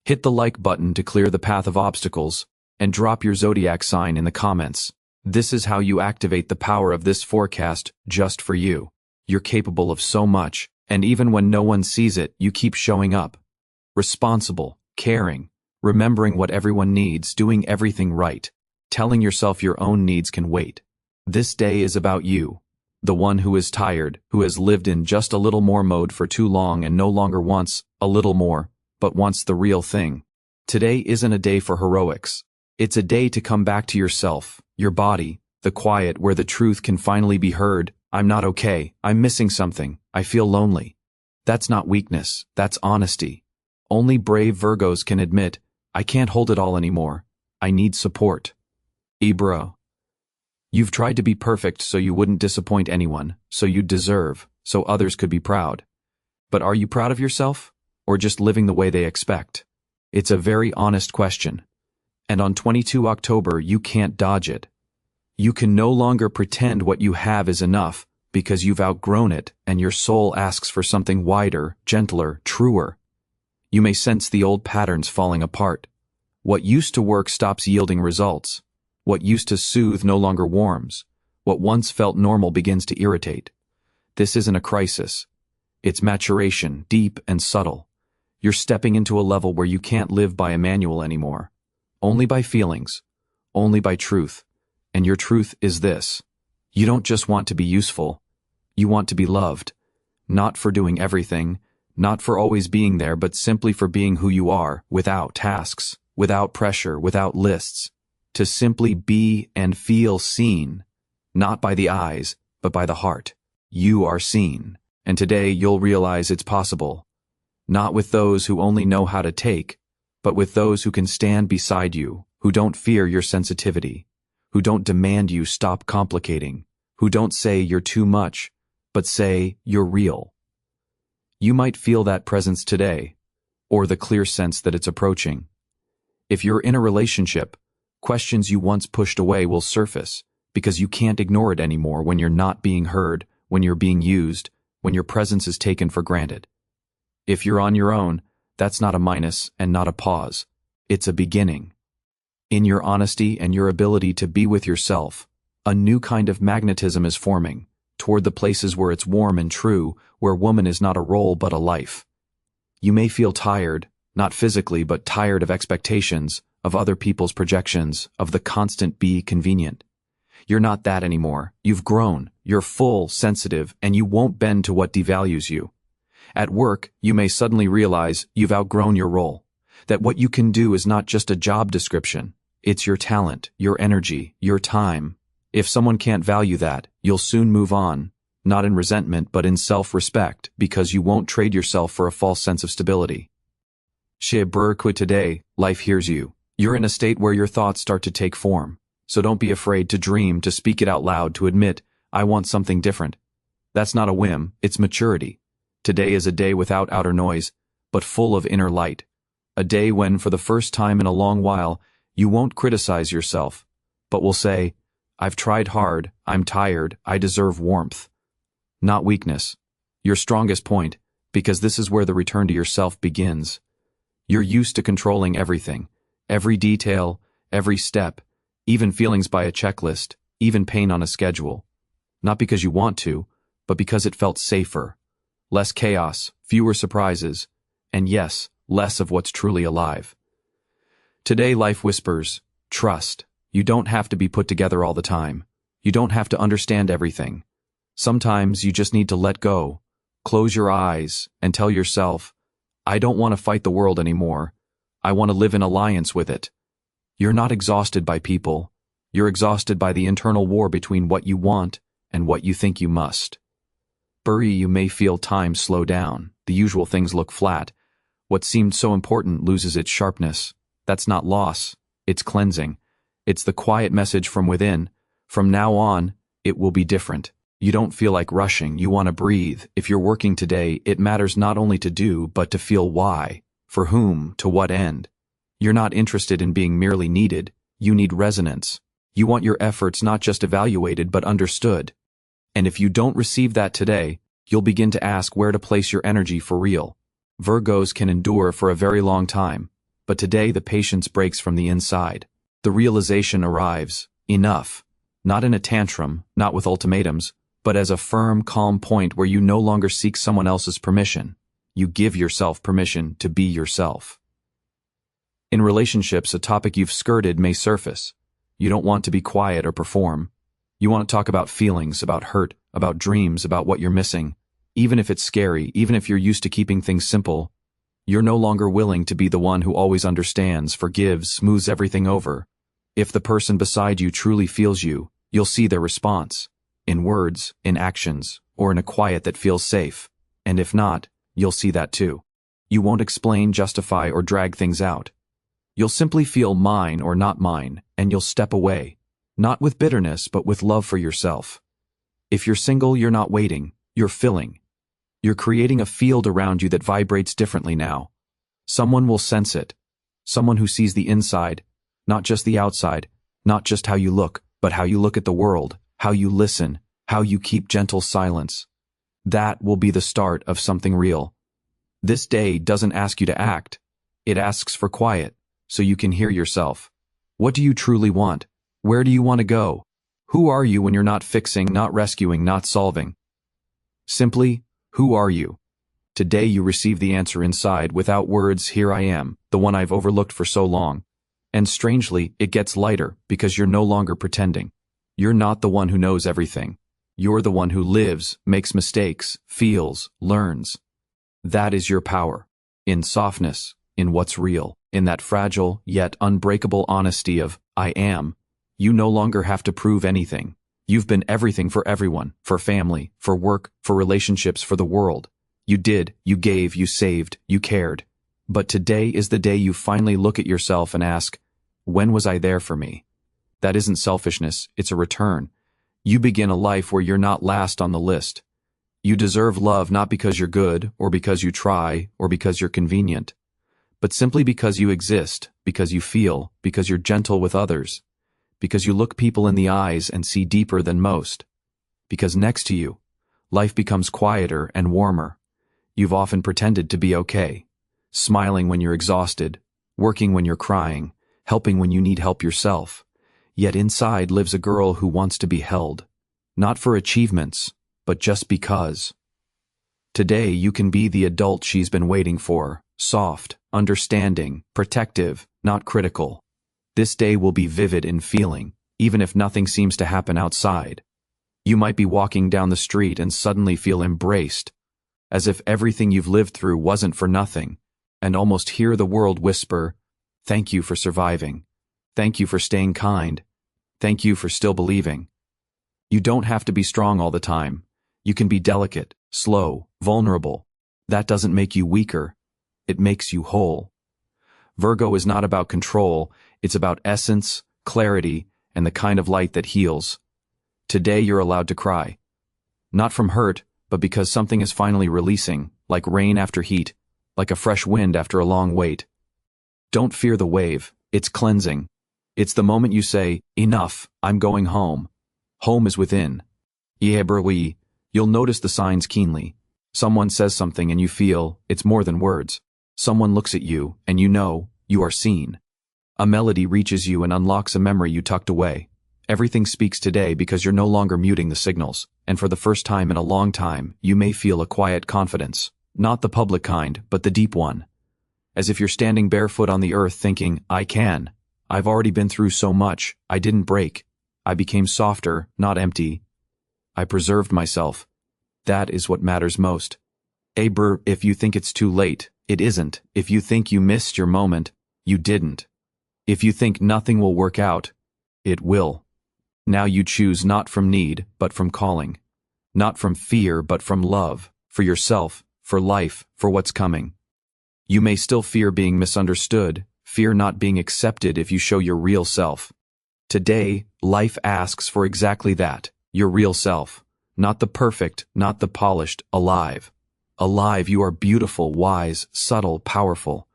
Hit the like button to clear the path of obstacles, and drop your zodiac sign in the comments. This is how you activate the power of this forecast just for you. You're capable of so much, and even when no one sees it, you keep showing up. Responsible, caring, remembering what everyone needs, doing everything right, telling yourself your own needs can wait. This day is about you, the one who is tired, who has lived in just a little more mode for too long and no longer wants a little more, but wants the real thing. Today isn't a day for heroics. It's a day to come back to yourself, your body, the quiet where the truth can finally be heard. I'm not okay, I'm missing something, I feel lonely. That's not weakness, that's honesty. Only brave Virgos can admit, I can't hold it all anymore. I need support. Bro. You've tried to be perfect so you wouldn't disappoint anyone, so you'd deserve, so others could be proud. But are you proud of yourself? Or just living the way they expect? It's a very honest question. And on 22 October, you can't dodge it. You can no longer pretend what you have is enough, because you've outgrown it and your soul asks for something wider, gentler, truer. You may sense the old patterns falling apart. What used to work stops yielding results. What used to soothe no longer warms. What once felt normal begins to irritate. This isn't a crisis. It's maturation, deep and subtle. You're stepping into a level where you can't live by a manual anymore. Only by feelings. Only by truth. And your truth is this. You don't just want to be useful. You want to be loved. Not for doing everything, not for always being there, but simply for being who you are, without tasks, without pressure, without lists. To simply be and feel seen. Not by the eyes, but by the heart. You are seen. And today you'll realize it's possible. Not with those who only know how to take, but with those who can stand beside you, who don't fear your sensitivity, who don't demand you stop complicating, who don't say you're too much, but say you're real. You might feel that presence today, or the clear sense that it's approaching. If you're in a relationship, questions you once pushed away will surface, because you can't ignore it anymore when you're not being heard, when you're being used, when your presence is taken for granted. If you're on your own, that's not a minus and not a pause. It's a beginning. In your honesty and your ability to be with yourself, a new kind of magnetism is forming, toward the places where it's warm and true, where woman is not a role but a life. You may feel tired, not physically but tired of expectations, of other people's projections, of the constant be convenient. You're not that anymore. You've grown, you're full, sensitive, and you won't bend to what devalues you. At work, you may suddenly realize you've outgrown your role, that what you can do is not just a job description, it's your talent, your energy, your time. If someone can't value that, you'll soon move on, not in resentment but in self-respect, because you won't trade yourself for a false sense of stability. Today, life hears you. You're in a state where your thoughts start to take form, so don't be afraid to dream, to speak it out loud, to admit, I want something different. That's not a whim, it's maturity. Today is a day without outer noise, but full of inner light. A day when, for the first time in a long while, you won't criticize yourself, but will say, I've tried hard, I'm tired, I deserve warmth. Not weakness. Your strongest point, because this is where the return to yourself begins. You're used to controlling everything, every detail, every step, even feelings by a checklist, even pain on a schedule. Not because you want to, but because it felt safer. Less chaos, fewer surprises, and yes, less of what's truly alive. Today life whispers, trust. You don't have to be put together all the time. You don't have to understand everything. Sometimes you just need to let go, close your eyes, and tell yourself, I don't want to fight the world anymore. I want to live in alliance with it. You're not exhausted by people. You're exhausted by the internal war between what you want and what you think you must. You may feel time slow down. The usual things look flat. What seemed so important loses its sharpness. That's not loss. It's cleansing. It's the quiet message from within. From now on, it will be different. You don't feel like rushing. You want to breathe. If you're working today, it matters not only to do, but to feel why, for whom, to what end. You're not interested in being merely needed. You need resonance. You want your efforts not just evaluated, but understood. And if you don't receive that today, you'll begin to ask where to place your energy for real. Virgos can endure for a very long time, But today the patience breaks from the inside. The realization arrives. Enough. Not in a tantrum, not with ultimatums, but as a firm, calm point where you no longer seek someone else's permission. You give yourself permission to be yourself. In relationships, a topic you've skirted may surface. You don't want to be quiet or perform. You want to talk about feelings, about hurt, about dreams, about what you're missing. Even if it's scary, even if you're used to keeping things simple, you're no longer willing to be the one who always understands, forgives, smooths everything over. If the person beside you truly feels you, you'll see their response. In words, in actions, or in a quiet that feels safe. And if not, you'll see that too. You won't explain, justify, or drag things out. You'll simply feel mine or not mine, and you'll step away. Not with bitterness, but with love for yourself. If you're single, you're not waiting, you're filling. You're creating a field around you that vibrates differently now. Someone will sense it. Someone who sees the inside, not just the outside, not just how you look, but how you look at the world, how you listen, how you keep gentle silence. That will be the start of something real. This day doesn't ask you to act. It asks for quiet, so you can hear yourself. What do you truly want? Where do you want to go? Who are you when you're not fixing, not rescuing, not solving? Simply, who are you? Today you receive the answer inside without words. Here I am, the one I've overlooked for so long. And strangely, it gets lighter because you're no longer pretending. You're not the one who knows everything. You're the one who lives, makes mistakes, feels, learns. That is your power. In softness, in what's real, in that fragile yet unbreakable honesty of, I am. You no longer have to prove anything. You've been everything for everyone, for family, for work, for relationships, for the world. You did, you gave, you saved, you cared. But today is the day you finally look at yourself and ask, when was I there for me? That isn't selfishness, it's a return. You begin a life where you're not last on the list. You deserve love not because you're good, or because you try, or because you're convenient, but simply because you exist, because you feel, because you're gentle with others, because you look people in the eyes and see deeper than most. Because next to you, life becomes quieter and warmer. You've often pretended to be okay, smiling when you're exhausted, working when you're crying, helping when you need help yourself. Yet inside lives a girl who wants to be held, not for achievements, but just because. Today you can be the adult she's been waiting for, soft, understanding, protective, not critical. This day will be vivid in feeling, even if nothing seems to happen outside. You might be walking down the street and suddenly feel embraced, as if everything you've lived through wasn't for nothing, and almost hear the world whisper, thank you for surviving. Thank you for staying kind. Thank you for still believing. You don't have to be strong all the time. You can be delicate, slow, vulnerable. That doesn't make you weaker. It makes you whole. Virgo is not about control, it's about essence, clarity, and the kind of light that heals. Today you're allowed to cry. Not from hurt, but because something is finally releasing, like rain after heat, like a fresh wind after a long wait. Don't fear the wave, it's cleansing. It's the moment you say, enough, I'm going home. Home is within. You'll notice the signs keenly. Someone says something and you feel, it's more than words. Someone looks at you, and you know, you are seen. A melody reaches you and unlocks a memory you tucked away. Everything speaks today because you're no longer muting the signals, and for the first time in a long time, you may feel a quiet confidence. Not the public kind, but the deep one. As if you're standing barefoot on the earth thinking, I can. I've already been through so much, I didn't break. I became softer, not empty. I preserved myself. That is what matters most. If you think it's too late, it isn't. If you think you missed your moment, you didn't. If you think nothing will work out, it will. Now you choose not from need, but from calling. Not from fear, but from love, for yourself, for life, for what's coming. You may still fear being misunderstood, fear not being accepted if you show your real self. Today, life asks for exactly that, your real self. Not the perfect, not the polished, alive. Alive, you are beautiful, wise, subtle, powerful.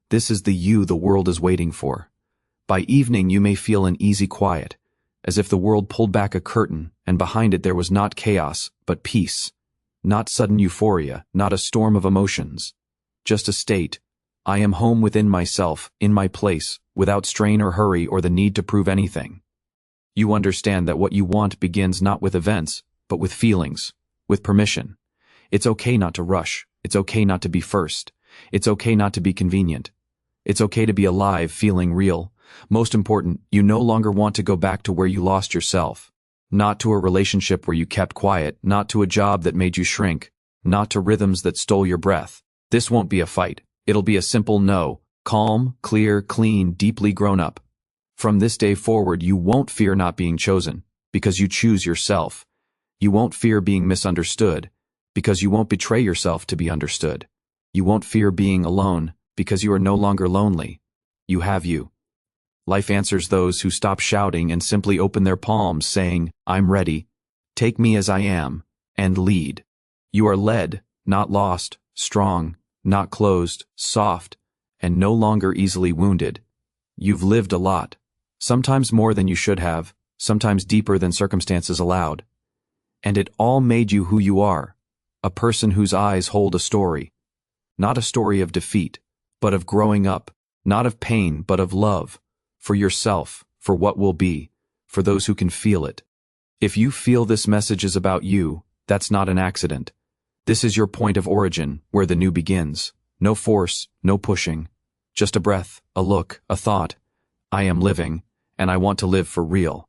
This is the you the world is waiting for. By evening you may feel an easy quiet, as if the world pulled back a curtain, and behind it there was not chaos, but peace. Not sudden euphoria, not a storm of emotions. Just a state, I am home within myself, in my place, without strain or hurry or the need to prove anything. You understand that what you want begins not with events, but with feelings, with permission. It's okay not to rush. It's okay not to be first. It's okay not to be convenient. It's okay to be alive, feeling real. Most important, you no longer want to go back to where you lost yourself. Not to a relationship where you kept quiet, not to a job that made you shrink, not to rhythms that stole your breath. This won't be a fight. It'll be a simple no. Calm, clear, clean, deeply grown up. From this day forward, you won't fear not being chosen, because you choose yourself. You won't fear being misunderstood, because you won't betray yourself to be understood. You won't fear being alone, because you are no longer lonely. You have you. Life answers those who stop shouting and simply open their palms, saying, I'm ready. Take me as I am, and lead. You are led, not lost, strong, not closed, soft, and no longer easily wounded. You've lived a lot, sometimes more than you should have, sometimes deeper than circumstances allowed. And it all made you who you are, a person whose eyes hold a story. Not a story of defeat, but of growing up, not of pain, but of love, for yourself, for what will be, for those who can feel it. If you feel this message is about you, that's not an accident. This is your point of origin, where the new begins. No force, no pushing. Just a breath, a look, a thought. I am living, and I want to live for real.